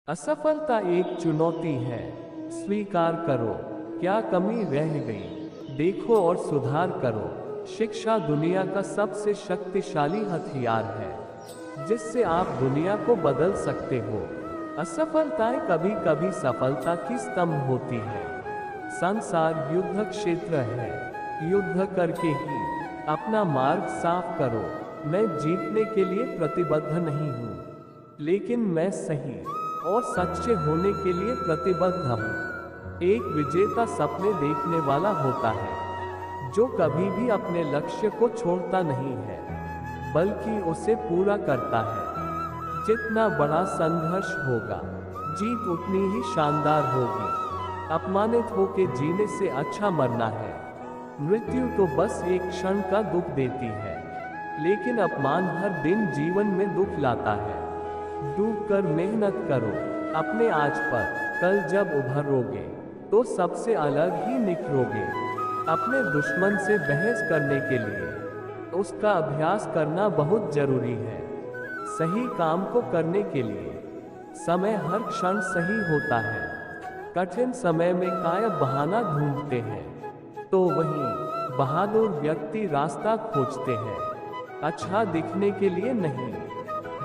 असफलता एक चुनौती है। स्वीकार करो क्या कमी रह गई, देखो और सुधार करो। शिक्षा दुनिया का सबसे शक्तिशाली हथियार है जिससे आप दुनिया को बदल सकते हो। असफलताएं कभी कभी सफलता की स्तंभ होती है। संसार युद्ध क्षेत्र है, युद्ध करके ही अपना मार्ग साफ करो। मैं जीतने के लिए प्रतिबद्ध नहीं हूँ, लेकिन मैं सही और सच्चे होने के लिए प्रतिबद्ध हूँ। एक विजेता सपने देखने वाला होता है जो कभी भी अपने लक्ष्य को छोड़ता नहीं है, बल्कि उसे पूरा करता है। जितना बड़ा संघर्ष होगा, जीत उतनी ही शानदार होगी। अपमानित होकर जीने से अच्छा मरना है। मृत्यु तो बस एक क्षण का दुख देती है, लेकिन अपमान हर दिन जीवन में दुख लाता है। डूब कर मेहनत करो अपने आज पर, कल जब उभरोगे तो सबसे अलग ही निखरोगे। अपने दुश्मन से बहस करने के लिए उसका अभ्यास करना बहुत जरूरी है। सही काम को करने के लिए समय हर क्षण सही होता है। कठिन समय में कायब बहाना ढूंढते हैं, तो वहीं बहादुर व्यक्ति रास्ता खोजते हैं। अच्छा दिखने के लिए नहीं,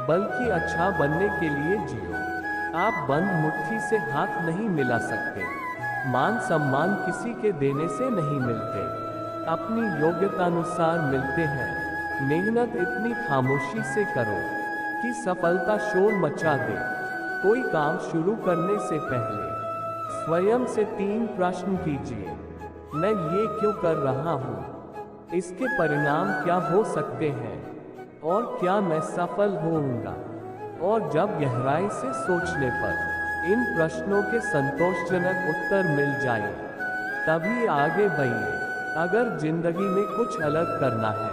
बल्कि अच्छा बनने के लिए जियो। आप बंद मुट्ठी से हाथ नहीं मिला सकते। मान सम्मान किसी के देने से नहीं मिलते, अपनी योग्यतानुसार मिलते हैं। मेहनत इतनी खामोशी से करो कि सफलता शोर मचा दे। कोई काम शुरू करने से पहले स्वयं से 3 प्रश्न कीजिए। मैं ये क्यों कर रहा हूँ? इसके परिणाम क्या हो सकते हैं? और क्या मैं सफल होऊंगा? और जब गहराई से सोचने पर इन प्रश्नों के संतोषजनक उत्तर मिल जाए, तभी आगे बढ़िए। अगर जिंदगी में कुछ अलग करना है,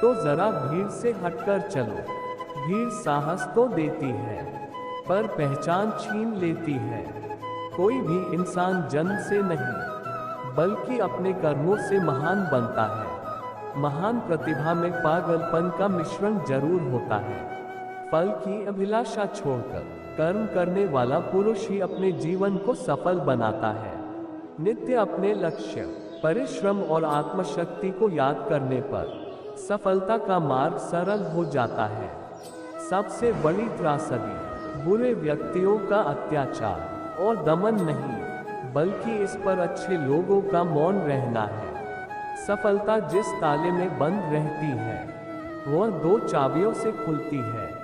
तो जरा भीड़ से हटकर चलो। भीड़ साहस तो देती है, पर पहचान छीन लेती है। कोई भी इंसान जन्म से नहीं, बल्कि अपने कर्मों से महान बनता है। महान प्रतिभा में पागलपन का मिश्रण जरूर होता है। फल की अभिलाषा छोड़कर कर्म करने वाला पुरुष ही अपने जीवन को सफल बनाता है। नित्य अपने लक्ष्य, परिश्रम और आत्मशक्ति को याद करने पर सफलता का मार्ग सरल हो जाता है। सबसे बड़ी त्रासदी बुरे व्यक्तियों का अत्याचार और दमन नहीं, बल्कि इस पर अच्छे लोगों का मौन रहना है। सफलता जिस ताले में बंद रहती है, वह 2 चाबियों से खुलती है।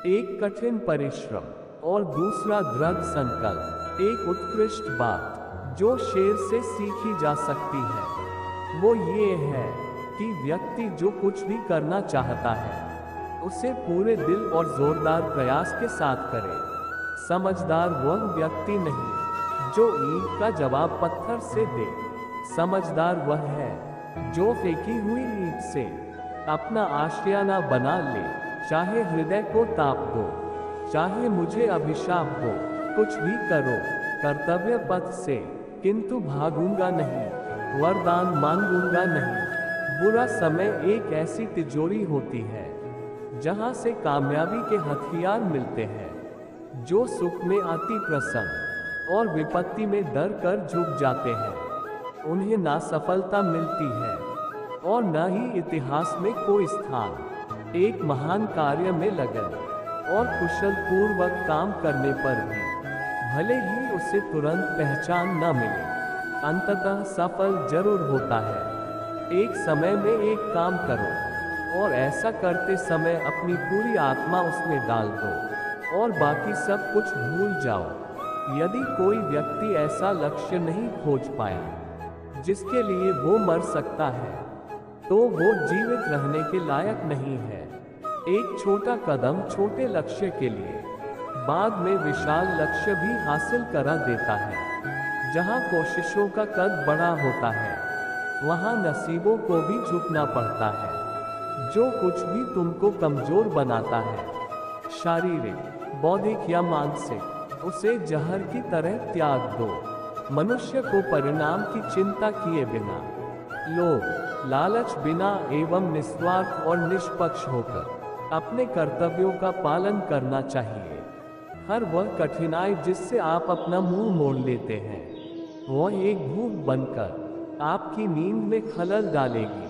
एक कठिन परिश्रम और दूसरा दृढ़ संकल्प। एक उत्कृष्ट बात जो शेर से सीखी जा सकती है, वो ये है कि व्यक्ति जो कुछ भी करना चाहता है, उसे पूरे दिल और जोरदार प्रयास के साथ करे। समझदार वह व्यक्ति नहीं जो ईंट का जवाब पत्थर से दे। समझदार वह है जो फेंकी हुई ईंट से अपना आशियाना बना ले। चाहे हृदय को ताप दो, चाहे मुझे अभिशाप दो, कुछ भी करो कर्तव्य पथ से, किंतु भागूंगा नहीं, वरदान मांगूंगा नहीं। बुरा समय एक ऐसी तिजोरी होती है जहां से कामयाबी के हथियार मिलते हैं। जो सुख में अति प्रसन्न और विपत्ति में डर कर झुक जाते हैं, उन्हें ना सफलता मिलती है और न ही इतिहास में कोई स्थान। एक महान कार्य में लगन और कुशल पूर्वक काम करने पर भी भले ही उसे तुरंत पहचान न मिले, अंततः सफल जरूर होता है। एक समय में एक काम करो और ऐसा करते समय अपनी पूरी आत्मा उसमें डाल दो और बाकी सब कुछ भूल जाओ। यदि कोई व्यक्ति ऐसा लक्ष्य नहीं खोज पाया जिसके लिए वो मर सकता है, तो वो जीवित रहने के लायक नहीं है। एक छोटा कदम छोटे लक्ष्य के लिए बाद में विशाल लक्ष्य भी हासिल करा देता है। जहाँ कोशिशों का कद बड़ा होता है, वहाँ नसीबों को भी झुकना पड़ता है। जो कुछ भी तुमको कमजोर बनाता है, शारीरिक, बौद्धिक या मानसिक, उसे जहर की तरह त्याग दो। मनुष्य को परिणाम की चिंता किए बिना, लोभ, लालच बिना एवं निस्वार्थ और निष्पक्ष होकर अपने कर्तव्यों का पालन करना चाहिए। हर वह कठिनाई जिससे आप अपना मुंह मोड़ लेते हैं, वह एक भूख बनकर आपकी नींद में खलल डालेगी।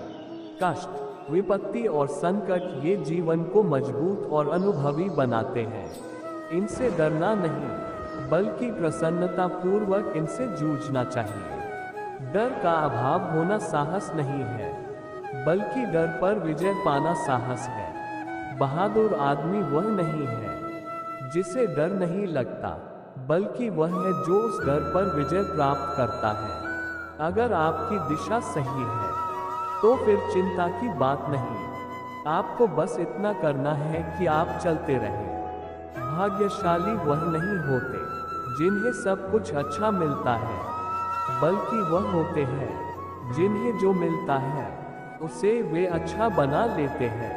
कष्ट, विपत्ति और संकट ये जीवन को मजबूत और अनुभवी बनाते हैं। इनसे डरना नहीं, बल्कि प्रसन्नता पूर्वक इनसे जूझना चाहिए। डर का अभाव होना साहस नहीं है, बल्कि डर पर विजय पाना साहस है। बहादुर आदमी वह नहीं है जिसे डर नहीं लगता, बल्कि वह है जो उस डर पर विजय प्राप्त करता है। अगर आपकी दिशा सही है तो फिर चिंता की बात नहीं, आपको बस इतना करना है कि आप चलते रहें। भाग्यशाली वह नहीं होते जिन्हें सब कुछ अच्छा मिलता है, बल्कि वह होते हैं जिन्हें जो मिलता है उसे वे अच्छा बना लेते हैं।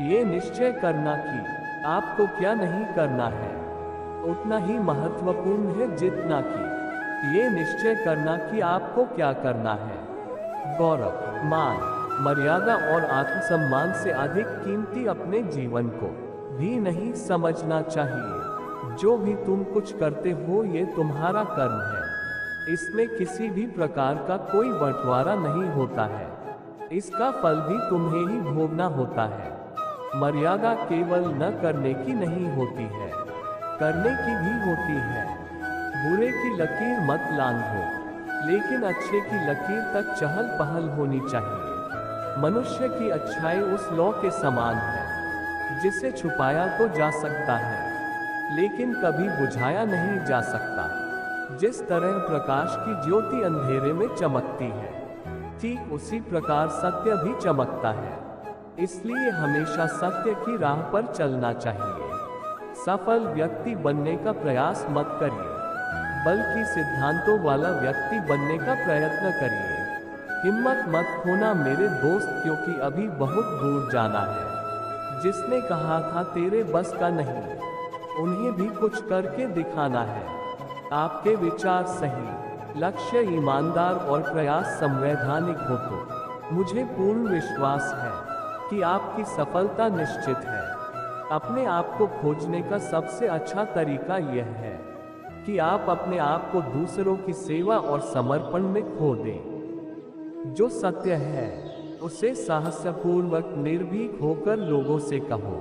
ये निश्चय करना कि आपको क्या नहीं करना है उतना ही महत्वपूर्ण है जितना कि ये निश्चय करना कि आपको क्या करना है। गौरव, मान, मर्यादा और आत्मसम्मान से अधिक कीमती अपने जीवन को भी नहीं समझना चाहिए। जो भी तुम कुछ करते हो ये तुम्हारा कर्म है, इसमें किसी भी प्रकार का कोई बंटवारा नहीं होता है, इसका फल भी तुम्हें ही भोगना होता है। मर्यादा केवल न करने की नहीं होती है, करने की भी होती है। बुरे की लकीर मत लांघो, लेकिन अच्छे की लकीर तक चहल पहल होनी चाहिए। मनुष्य की अच्छाई उस लौ के समान है जिसे छुपाया तो जा सकता है, लेकिन कभी बुझाया नहीं जा सकता। जिस तरह प्रकाश की ज्योति अंधेरे में चमकती है, ठीक उसी प्रकार सत्य भी चमकता है। इसलिए हमेशा सत्य की राह पर चलना चाहिए। सफल व्यक्ति बनने का प्रयास मत करिए, बल्कि सिद्धांतों वाला व्यक्ति बनने का प्रयत्न करिए। हिम्मत मत खोना मेरे दोस्त, क्योंकि अभी बहुत दूर जाना है। जिसने कहा था तेरे बस का नहीं, उन्हें भी कुछ करके दिखाना है। आपके विचार सही, लक्ष्य ईमानदार और प्रयास संवैधानिक हो तो मुझे पूर्ण विश्वास है कि आपकी सफलता निश्चित है। अपने आप को खोजने का सबसे अच्छा तरीका यह है कि आप अपने आप को दूसरों की सेवा और समर्पण में खो दें। जो सत्य है उसे साहसपूर्वक निर्भीक होकर लोगों से कहो।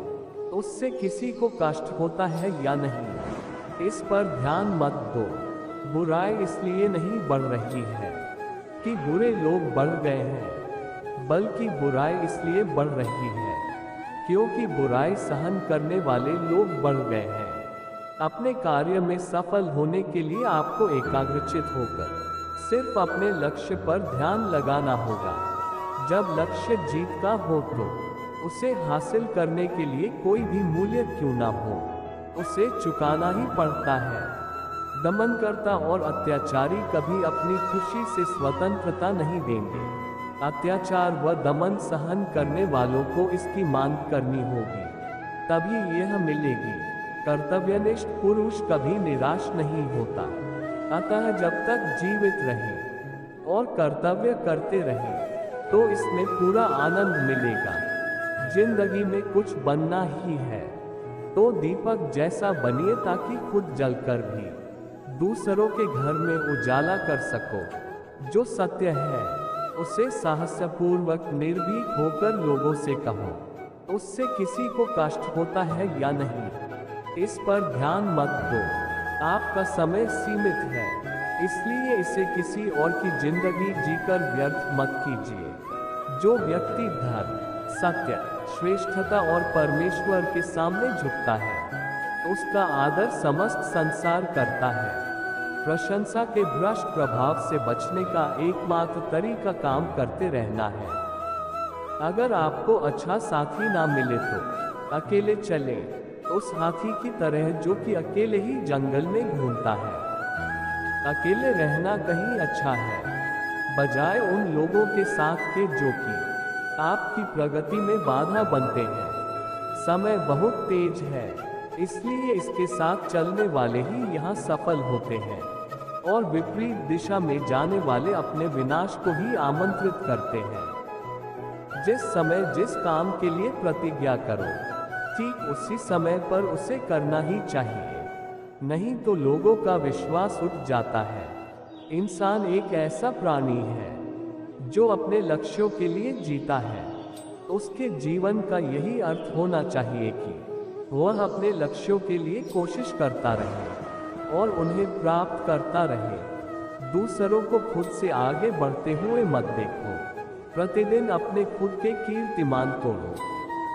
उससे किसी को कष्ट होता है या नहीं, इस पर ध्यान मत दो। बुराई इसलिए नहीं बढ़ रही है कि बुरे लोग बढ़ गए हैं, बल्कि बुराई इसलिए बढ़ रही है क्योंकि बुराई सहन करने वाले लोग बढ़ गए हैं। अपने कार्य में सफल होने के लिए आपको एकाग्रचित होकर सिर्फ अपने लक्ष्य पर ध्यान लगाना होगा। जब लक्ष्य जीत का हो तो उसे हासिल करने के लिए कोई भी मूल्य क्यों ना हो, उसे चुकाना ही पड़ता है। दमनकर्ता और अत्याचारी कभी अपनी खुशी से स्वतंत्रता नहीं देंगे। अत्याचार व दमन सहन करने वालों को इसकी मांग करनी होगी, तभी यह मिलेगी। कर्तव्यनिष्ठ पुरुष कभी निराश नहीं होता। अतः जब तक जीवित रहें और कर्तव्य करते रहें तो इसमें पूरा आनंद मिलेगा। जिंदगी में कुछ बनना ही है तो दीपक जैसा बनिए, ताकि खुद जलकर भी दूसरों के घर में उजाला कर सको। जो सत्य है उसे साहसपूर्वक निर्भीक होकर लोगों से कहो। उससे किसी को कष्ट होता है या नहीं, इस पर ध्यान मत दो। आपका समय सीमित है, इसलिए इसे किसी और की जिंदगी जीकर व्यर्थ मत कीजिए। जो व्यक्ति धर्म, सत्य, श्रेष्ठता और परमेश्वर के सामने झुकता है, उसका आदर समस्त संसार करता है। प्रशंसा के भ्रष्ट प्रभाव से बचने का एकमात्र तरीका काम करते रहना है। अगर आपको अच्छा साथी ना मिले तो अकेले चले, उस हाथी की तरह जो कि अकेले ही जंगल में घूमता है। अकेले रहना कहीं अच्छा है, बजाय उन लोगों के साथ के जो कि आपकी प्रगति में बाधा बनते हैं। समय बहुत तेज है, इसलिए इसके साथ चलने वाले ही यहाँ सफल होते हैं, और विपरीत दिशा में जाने वाले अपने विनाश को ही आमंत्रित करते हैं। जिस समय जिस काम के लिए प्रतिज्ञा करो, ठीक उसी समय पर उसे करना ही चाहिए। नहीं तो लोगों का विश्वास उठ जाता है। इंसान एक ऐसा प्राणी है जो अपने लक्ष्यों के लिए जीता है। उसके जीवन का यही अर्थ होना चाहिए कि वह अपने लक्ष्यों के लिए कोशिश करता रहे और उन्हें प्राप्त करता रहे। दूसरों को खुद से आगे बढ़ते हुए मत देखो। प्रतिदिन अपने खुद के कीर्तिमान तोड़ो,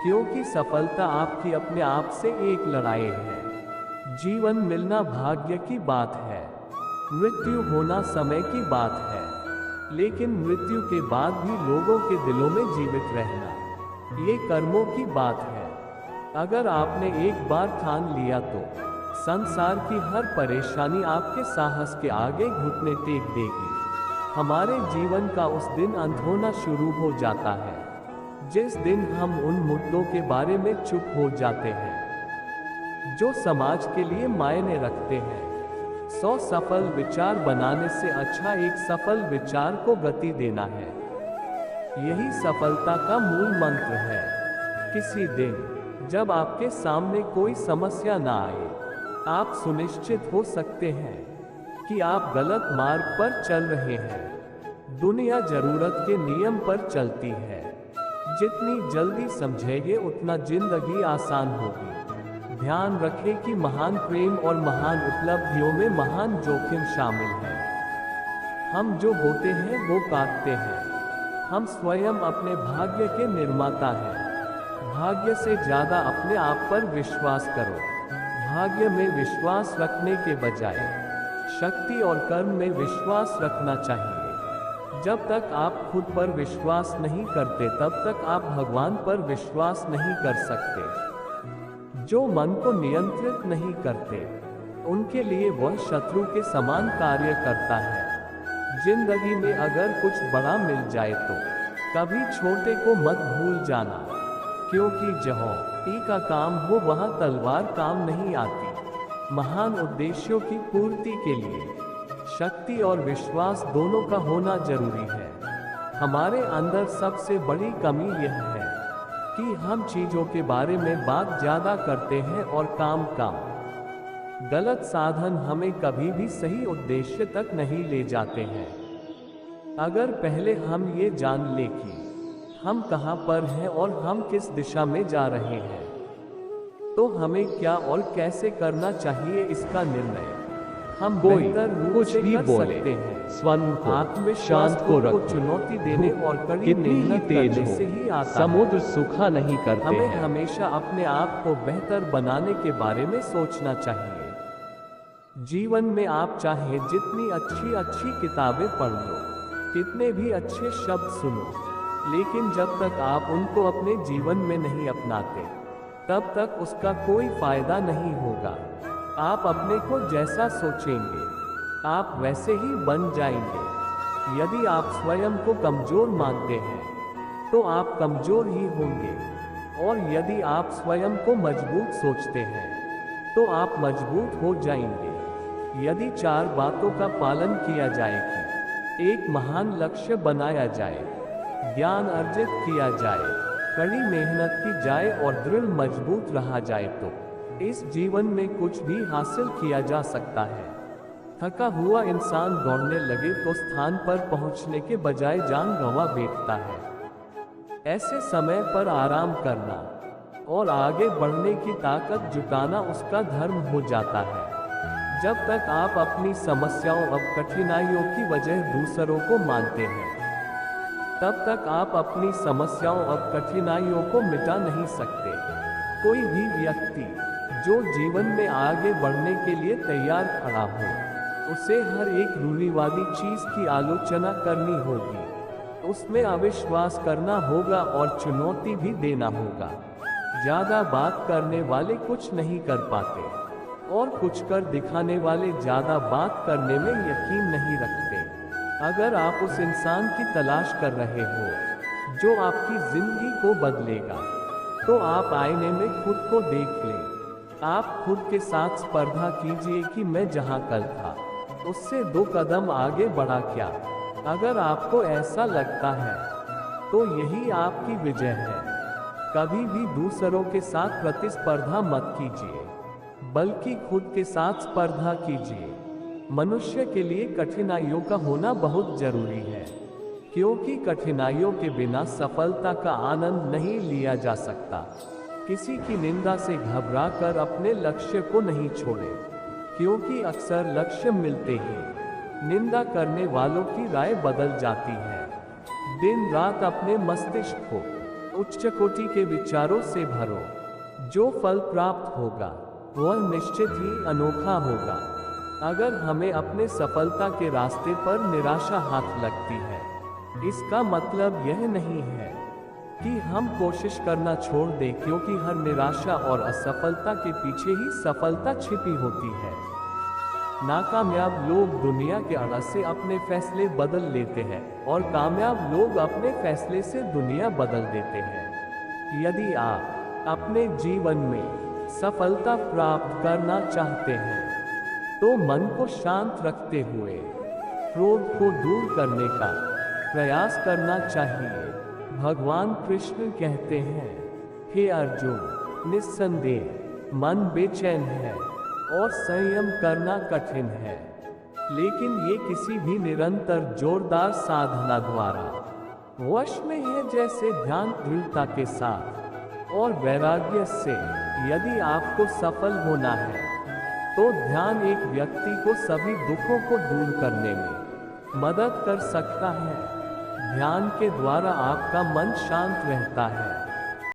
क्योंकि सफलता आपकी अपने आप से एक लड़ाई है। जीवन मिलना भाग्य की बात है, मृत्यु होना समय की बात है, लेकिन मृत्यु के बाद भी लोगों के दिलों में जीवित रहना, ये कर्मों की बात है। अगर आपने एक बार ठान लिया तो संसार की हर परेशानी आपके साहस के आगे घुटने टेक देगी। हमारे जीवन का उस दिन अंत होना शुरू हो जाता है जिस दिन हम उन मुद्दों के बारे में चुप हो जाते हैं जो समाज के लिए मायने रखते हैं। 100 सफल विचार बनाने से अच्छा एक सफल विचार को गति देना है। यही सफलता का मूल मंत्र है। किसी दिन जब आपके सामने कोई समस्या ना आए, आप सुनिश्चित हो सकते हैं कि आप गलत मार्ग पर चल रहे हैं। दुनिया जरूरत के नियम पर चलती है। जितनी जल्दी समझेंगे उतना जिंदगी आसान होगी। ध्यान रखें कि महान प्रेम और महान उपलब्धियों में महान जोखिम शामिल है। हम जो बोते हैं वो काटते हैं। हम स्वयं अपने भाग्य के निर्माता हैं। भाग्य से ज्यादा अपने आप पर विश्वास करो। भाग्य में विश्वास रखने के बजाय शक्ति और कर्म में विश्वास रखना चाहिए। जब तक आप खुद पर विश्वास नहीं करते तब तक आप भगवान पर विश्वास नहीं कर सकते। जो मन को नियंत्रित नहीं करते उनके लिए वह शत्रु के समान कार्य करता है। जिंदगी में अगर कुछ बड़ा मिल जाए तो कभी छोटे को मत भूल जाना, क्योंकि जहाँ तीर का काम हो वहाँ तलवार काम नहीं आती। महान उद्देश्यों की पूर्ति के लिए शक्ति और विश्वास दोनों का होना जरूरी है। हमारे अंदर सबसे बड़ी कमी यह है कि हम चीजों के बारे में बात ज्यादा करते हैं और काम कम। गलत साधन हमें कभी भी सही उद्देश्य तक नहीं ले जाते हैं। अगर पहले हम ये जान लें कि हम कहाँ पर हैं और हम किस दिशा में जा रहे हैं, तो हमें क्या और कैसे करना चाहिए इसका निर्णय हम बेहतर रूप से कर सकते हैं। स्वयं को आत्मविश्वास शांत को को रखो। चुनौती देने और कड़ी कितनी ही मेहनत तेज करने हो, से ही आता है। समुद्र सूखा नहीं करते हमें हैं। हमेशा अपने आप को बेहतर बनाने के बारे में सोचना चाहिए। जीवन में आप चाहे जितनी अच्छी किताबें पढ़ लो, कितने भी अच्छे शब्द सुनो, लेकिन जब तक आप उनको अपने जीवन में नहीं अपनाते तब तक उसका कोई फायदा नहीं होगा। आप अपने को जैसा सोचेंगे आप वैसे ही बन जाएंगे। यदि आप स्वयं को कमजोर मानते हैं तो आप कमजोर ही होंगे, और यदि आप स्वयं को मजबूत सोचते हैं तो आप मजबूत हो जाएंगे। यदि 4 बातों का पालन किया जाए कि एक महान लक्ष्य बनाया जाए, ज्ञान अर्जित किया जाए, कड़ी मेहनत की जाए और दृढ़ मजबूत रहा जाए, तो इस जीवन में कुछ भी हासिल किया जा सकता है। थका हुआ इंसान दौड़ने लगे तो स्थान पर पहुंचने के बजाय जान गंवा बैठता है। ऐसे समय पर आराम करना और आगे बढ़ने की ताकत जुटाना उसका धर्म हो जाता है। जब तक आप अपनी समस्याओं और कठिनाइयों की वजह दूसरों को मानते हैं, तब तक आप अपनी समस्याओं और कठिनाइयों को मिटा नहीं सकते। कोई भी व्यक्ति जो जीवन में आगे बढ़ने के लिए तैयार खड़ा हो, उसे हर एक रूढ़िवादी चीज की आलोचना करनी होगी, उसमें अविश्वास करना होगा और चुनौती भी देना होगा। ज्यादा बात करने वाले कुछ नहीं कर पाते, और कुछ कर दिखाने वाले ज्यादा बात करने में यकीन नहीं रखते। अगर आप उस इंसान की तलाश कर रहे हो जो आपकी जिंदगी को बदलेगा, तो आप आईने में खुद को देख लें। आप खुद के साथ स्पर्धा कीजिए कि मैं जहां कल था उससे 2 कदम आगे बढ़ा क्या। अगर आपको ऐसा लगता है तो यही आपकी विजय है। कभी भी दूसरों के साथ प्रतिस्पर्धा मत कीजिए। बल्कि खुद के साथ स्पर्धा कीजिए। मनुष्य के लिए कठिनाइयों का होना बहुत जरूरी है, क्योंकि कठिनाइयों के बिना सफलता का आनंद नहीं लिया जा सकता। किसी की निंदा से घबराकर अपने लक्ष्य को नहीं छोड़ें, क्योंकि अक्सर लक्ष्य मिलते ही निंदा करने वालों की राय बदल जाती है। दिन रात अपने मस्तिष्क को उच्च कोटि के विचारों से भरो। जो फल प्राप्त होगा वह निश्चित ही अनोखा होगा। अगर हमें अपने सफलता के रास्ते पर निराशा हाथ लगती है, इसका मतलब यह नहीं है कि हम कोशिश करना छोड़ दें, क्योंकि हर निराशा और असफलता के पीछे ही सफलता छिपी होती है। नाकामयाब लोग दुनिया के अड़ा से अपने फैसले बदल लेते हैं और कामयाब लोग अपने फैसले से दुनिया बदल देते हैं। यदि आप अपने जीवन में सफलता प्राप्त करना चाहते हैं तो मन को शांत रखते हुए क्रोध को दूर करने का प्रयास करना चाहिए। भगवान कृष्ण कहते हैं, हे अर्जुन, निस्संदेह मन बेचैन है और संयम करना कठिन है, लेकिन ये किसी भी निरंतर जोरदार साधना द्वारा वश में है, जैसे ध्यान दृढ़ता के साथ और वैराग्य से। यदि आपको सफल होना है तो ध्यान एक व्यक्ति को सभी दुखों को दूर करने में मदद कर सकता है। ध्यान के द्वारा आपका मन शांत रहता है